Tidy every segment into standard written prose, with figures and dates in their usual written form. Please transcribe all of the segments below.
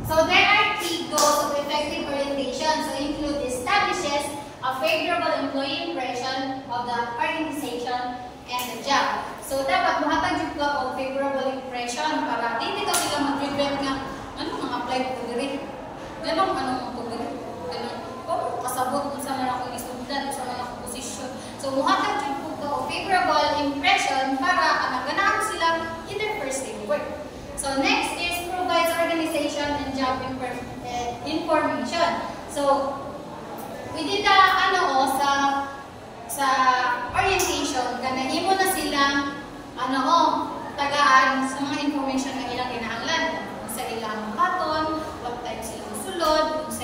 So there are three goals of effective orientation. So include establishes a favorable employee impression of the organization and the job. So dapat muhatag jud ka og favorable impression para dili ka sila mag-regret nga ano mga apply ko diri. Ganun ano mo diri. Ganun. Kung kasabot unsa man ako estudyante, unsa man ako posisyon. So muhatag jud ka og favorable impression para ganahan sila in their first day of work. So next is provides organization and job information. So within the sa orientation kanahimo na silang tagaan sa mga information na ilang kinahanglan sa ilang paton, what type sila musulod, sa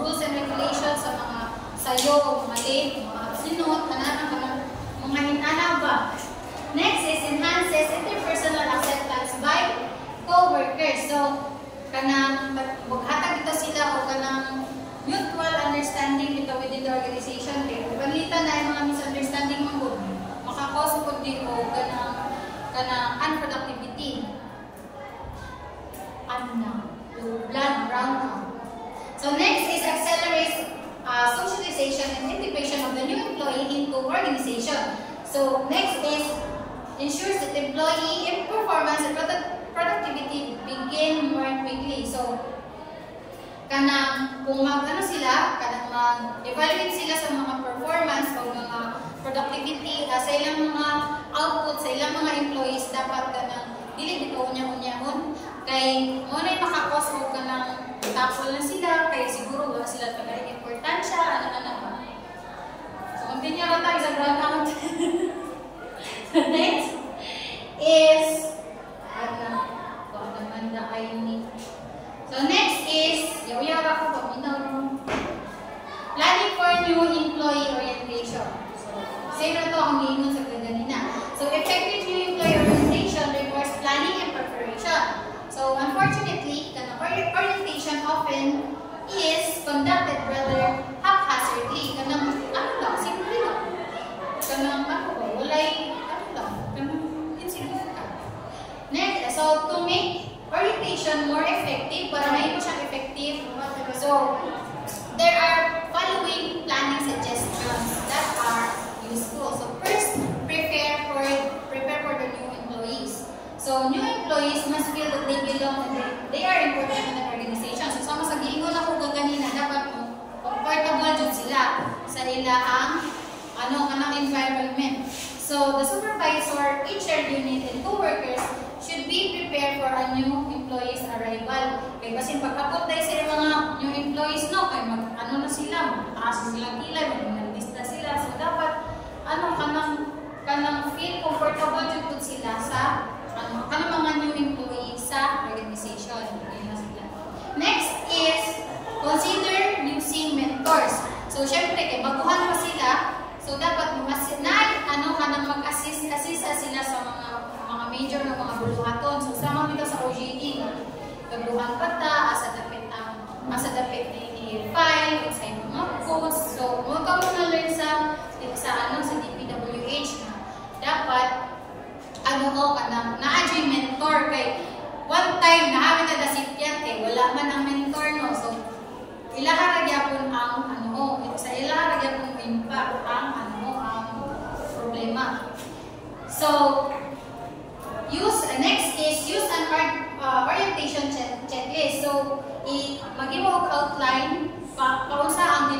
rules and regulations sa mga sayo o mga late, mga sinot, mga hinana ba. Next is enhances interpersonal acceptance by co-workers. So, kanang maghatag ito sila o kanang mutual understanding ito within the organization. Kaya pagpalitan na yung mga misunderstanding mo, makakause po din o kanang unproductivity. Brown. So, next is accelerates socialization and integration of the new employee into organization. So, next is ensures that employee performance and productivity begin more quickly. So, kung mag-evaluate sila sa mga performance o mga productivity sa ilang mga output sa ilang mga employees, dapat dili dito unya-unyahon kay mo na makakos mo tapos na sila kay siguro wala sila talagang importansya ba. So, continue na tayo sa brownout. Next is so next is planning for new employee orientation. So same na to ang giingon sa kanina. So effective new employee orientation requires planning and preparation. So unfortunately, orientation often is conducted rather haphazardly. Simple lang. Next, so to make orientation more effective, para may siyang effective, so there are following planning suggestions that are useful. So first, prepare for the new employees. So new employees must feel that they belong and they are important in the organization. So sama sa giingon ako kanina, dapat comfortable jud sila sa ilang kanang environment. So the supervisor, HR unit, and co-workers should be prepared for a new employee's arrival. Kaya basin pagkapot tayo sa mga new employees, kaya na sila, mag-aas silang kilay, mag-nalista sila. So dapat, kanang feel comfortable jud sila sa, kanang mga new employees sa organization. Next is, consider using mentors. So syempre, kaya baguhan pa sila, so dapat mag-assist sila sa mga major na mga buluhaton. So sama dito sa OJT, kabuluhan pa ta, asa dapit ni file, sa mga codes. So mo ka muna learn sa DPWH na dapat na-adyo yung mentor kay one time nahamit na dasipyat wala man ang mentor so ilaharagya po sa ilaharagya po impact ang problema. So next is use an orientation checklist. So mag-iwo og outline paunsa ang